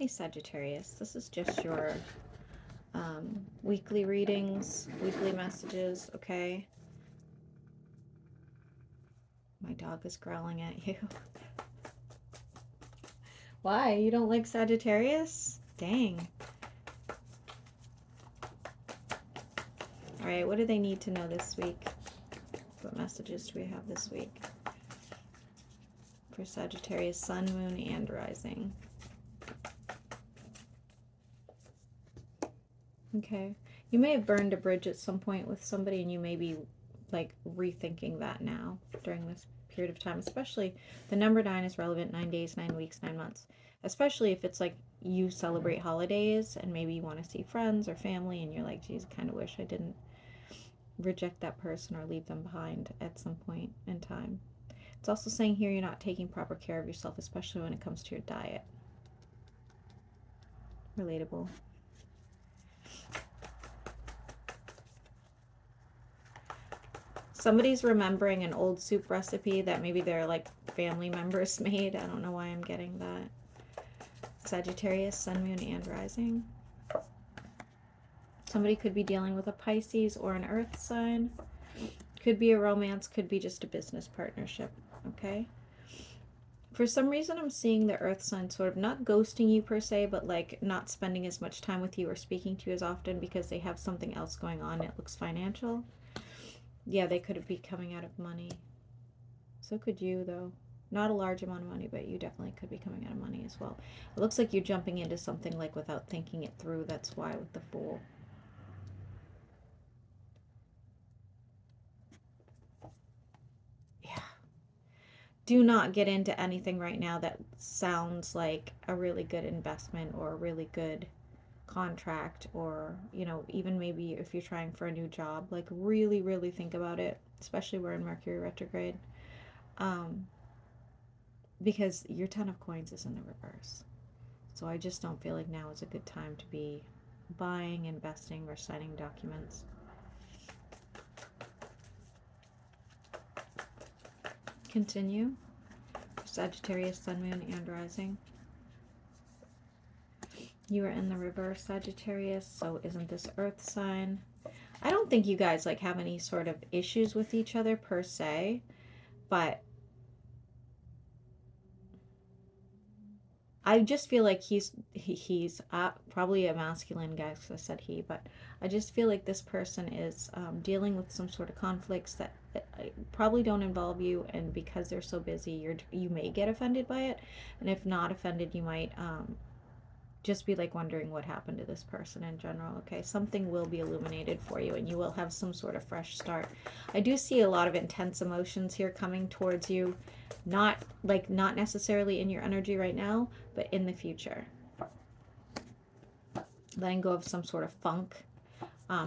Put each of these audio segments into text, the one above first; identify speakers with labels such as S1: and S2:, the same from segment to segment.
S1: Hey Sagittarius, this is just your weekly readings, weekly messages, okay? My dog is growling at you. Why? You don't like Sagittarius? Dang. Alright, what do they need to know this week? What messages do we have this week? For Sagittarius, Sun, Moon, and Rising. Okay. You may have burned a bridge at some point with somebody and you may be like rethinking that now during this period of time, especially the number 9 is relevant 9 days, 9 weeks, 9 months, especially if it's like you celebrate holidays and maybe you want to see friends or family and you're like, geez, I kind of wish I didn't reject that person or leave them behind at some point in time. It's also saying here you're not taking proper care of yourself, especially when it comes to your diet. Relatable. Somebody's remembering an old soup recipe that maybe their like family members made. I don't know why I'm getting that. Sagittarius, Sun, Moon, and Rising. Somebody could be dealing with a Pisces or an Earth sign. Could be a romance, could be just a business partnership, okay? For some reason, I'm seeing the Earth sign sort of not ghosting you per se, but like not spending as much time with you or speaking to you as often because they have something else going on. It looks financial. Yeah, they could be coming out of money. So could you, though. Not a large amount of money, but you definitely could be coming out of money as well. It looks like you're jumping into something like without thinking it through. That's why with the Fool. Yeah. Do not get into anything right now that sounds like a really good investment or a really good contract, or you know, even maybe if you're trying for a new job, like really think about it, especially we're in Mercury retrograde, because your 10 of coins is in the reverse. So I just don't feel like now is a good time to be buying, investing, or signing documents. Continue. Sagittarius, Sun, Moon, and Rising. You are in the reverse, Sagittarius, so isn't this Earth sign? I don't think you guys like have any sort of issues with each other per se, but I just feel like he's probably a masculine guy because I said he, but I just feel like this person is dealing with some sort of conflicts that probably don't involve you, and because they're so busy, you may get offended by it, and if not offended, you might just be like wondering what happened to this person in general. Okay, something will be illuminated for you and you will have some sort of fresh start. I do see a lot of intense emotions here coming towards you, not necessarily in your energy right now, but in the future. Letting go of some sort of funk,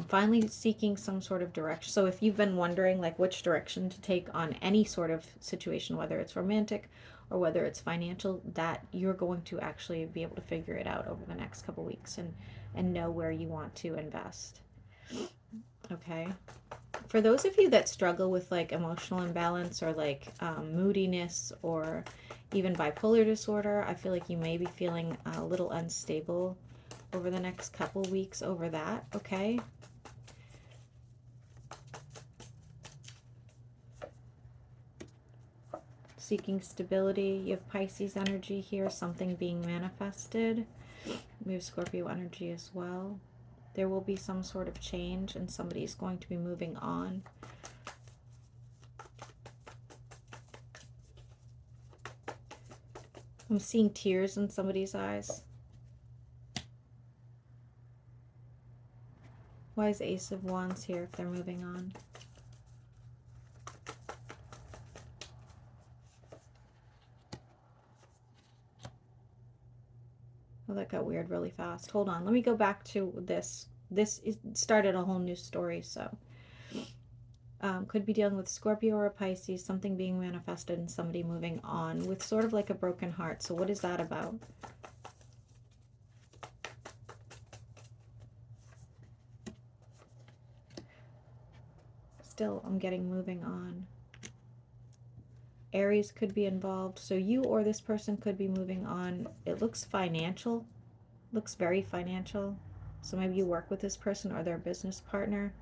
S1: finally seeking some sort of direction. So if you've been wondering like which direction to take on any sort of situation, whether it's romantic or whether it's financial, that you're going to actually be able to figure it out over the next couple weeks and know where you want to invest. Okay. For those of you that struggle with like emotional imbalance or like moodiness or even bipolar disorder, I feel like you may be feeling a little unstable over the next couple weeks over that, okay? Seeking stability. You have Pisces energy here, something being manifested. We have Scorpio energy as well. There will be some sort of change and somebody's going to be moving on. I'm seeing tears in somebody's eyes. Why is Ace of Wands here if they're moving on? Oh, that got weird really fast. Hold on. Let me go back to this. This started a whole new story, so. Could be dealing with Scorpio or a Pisces, something being manifested and somebody moving on with sort of like a broken heart. So what is that about? Still, I'm getting moving on. Aries could be involved. So you or this person could be moving on. It looks financial. Looks very financial. So maybe you work with this person or their business partner.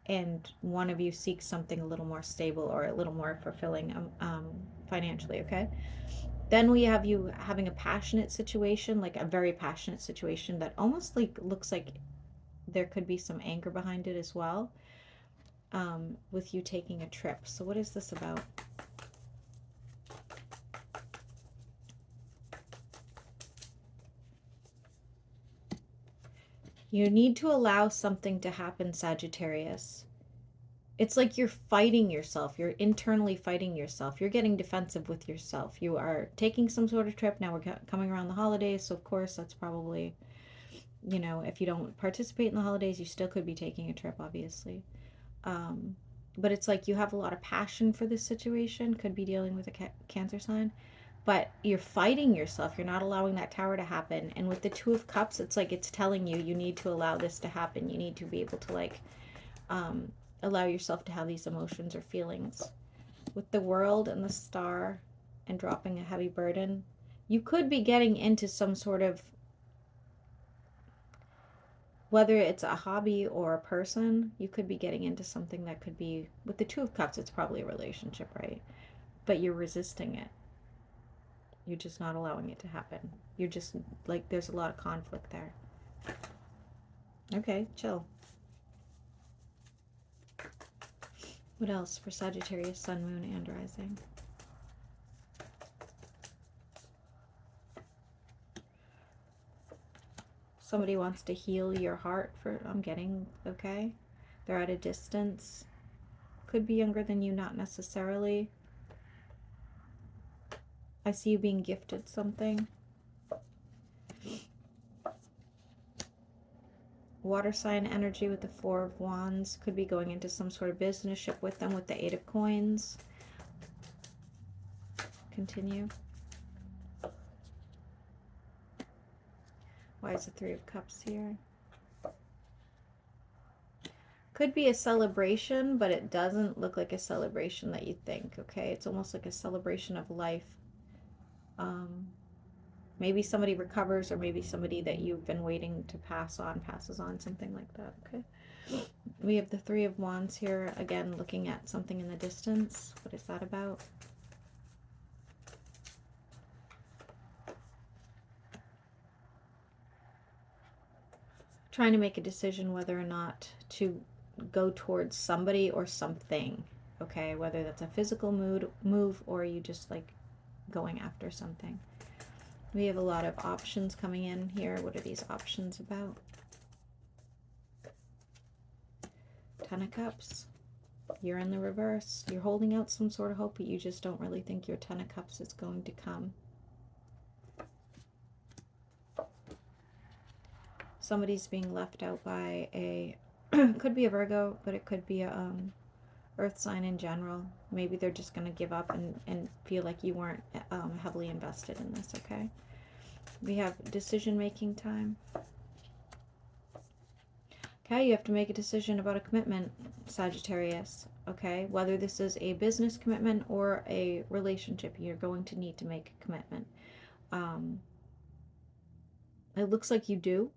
S1: And one of you seeks something a little more stable or a little more fulfilling financially, okay? Then we have you having a passionate situation, like a very passionate situation that almost like looks like there could be some anger behind it as well, with you taking a trip. So what is this about? You need to allow something to happen, Sagittarius. It's like you're fighting yourself. You're internally fighting yourself. You're getting defensive with yourself. You are taking some sort of trip. Now we're coming around the holidays, so of course that's probably, you know, if you don't participate in the holidays, you still could be taking a trip, obviously. But it's like you have a lot of passion for this situation. Could be dealing with a Cancer sign. But you're fighting yourself. You're not allowing that tower to happen. And with the Two of Cups, it's like it's telling you you need to allow this to happen. You need to be able to like allow yourself to have these emotions or feelings. With the World and the Star and dropping a heavy burden, you could be getting into some sort of, whether it's a hobby or a person, you could be getting into something that could be, with the Two of Cups, it's probably a relationship, right? But you're resisting it. You're just not allowing it to happen. You're just like, there's a lot of conflict there. Okay, chill. What else for Sagittarius, Sun, Moon, and Rising? Somebody wants to heal your heart for, I'm getting, okay? They're at a distance. Could be younger than you, not necessarily. I see you being gifted something. Water sign energy with the Four of Wands. Could be going into some sort of business-ship with them with the Eight of Coins. Continue. Why is the Three of Cups here? Could be a celebration, but it doesn't look like a celebration that you think, okay? It's almost like a celebration of life. Maybe somebody recovers, or maybe somebody that you've been waiting to passes on, something like that, okay? We have the Three of Wands here, again, looking at something in the distance. What is that about? Trying to make a decision whether or not to go towards somebody or something, okay? Whether that's a physical move or you just like going after something. We have a lot of options coming in here. What are these options about? Ten of Cups. You're in the reverse. You're holding out some sort of hope, but you just don't really think your Ten of Cups is going to come. Somebody's being left out by a, could be a Virgo, but it could be a earth sign in general. Maybe they're just going to give up and feel like you weren't heavily invested in this, okay? We have decision-making time. Okay, you have to make a decision about a commitment, Sagittarius, okay? Whether this is a business commitment or a relationship, you're going to need to make a commitment. It looks like you do,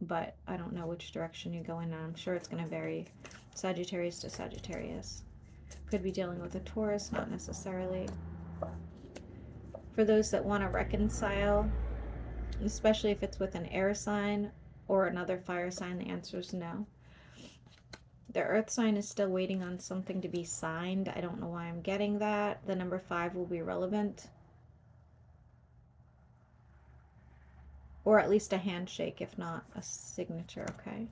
S1: but I don't know which direction you're going in. I'm sure it's going to vary Sagittarius to Sagittarius. Could be dealing with a Taurus, not necessarily. For those that want to reconcile, especially if it's with an air sign or another fire sign, the answer is no. The earth sign is still waiting on something to be signed. I don't know why I'm getting that. The number 5 will be relevant. Or at least a handshake, if not a signature, okay?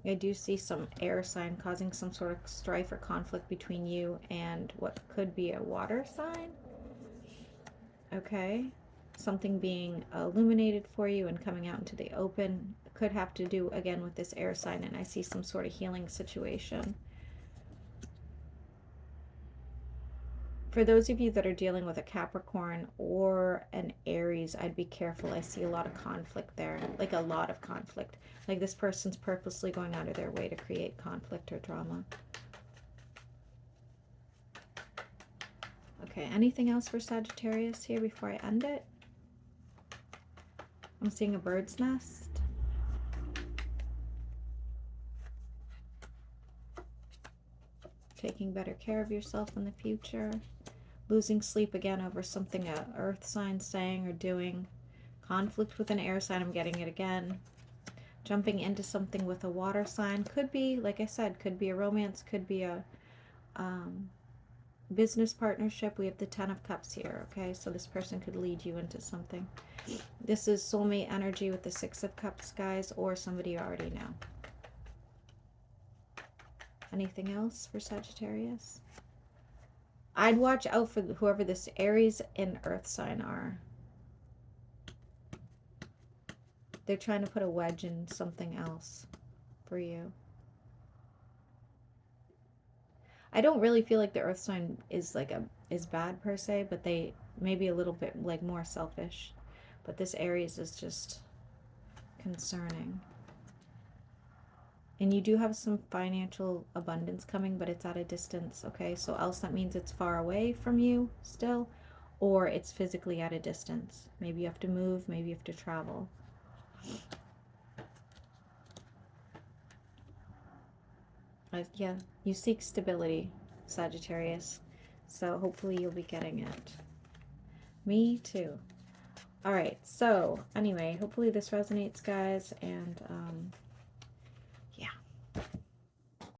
S1: I do see some air sign causing some sort of strife or conflict between you and what could be a water sign. Okay. Something being illuminated for you and coming out into the open. Could have to do, again, with this air sign, and I see some sort of healing situation. For those of you that are dealing with a Capricorn or an Aries, I'd be careful. I see a lot of conflict there, like a lot of conflict. Like this person's purposely going out of their way to create conflict or drama. Okay, anything else for Sagittarius here before I end it? I'm seeing a bird's nest. Taking better care of yourself in the future. Losing sleep again over something a earth sign saying or doing. Conflict with an air sign, I'm getting it again. Jumping into something with a water sign. Could be, like I said, could be a romance, could be a business partnership. We have the 10 of Cups here, okay? So this person could lead you into something. This is soulmate energy with the 6 of Cups, guys, or somebody you already know. Anything else for Sagittarius? I'd watch out for whoever this Aries and Earth sign are. They're trying to put a wedge in something else for you. I don't really feel like the Earth sign is like is bad per se, but they may be a little bit like more selfish. But this Aries is just concerning. And you do have some financial abundance coming, but it's at a distance, okay? So else that means it's far away from you still, or it's physically at a distance. Maybe you have to move, maybe you have to travel. Yeah, you seek stability, Sagittarius. So hopefully you'll be getting it. Me too. All right, so anyway, hopefully this resonates, guys, and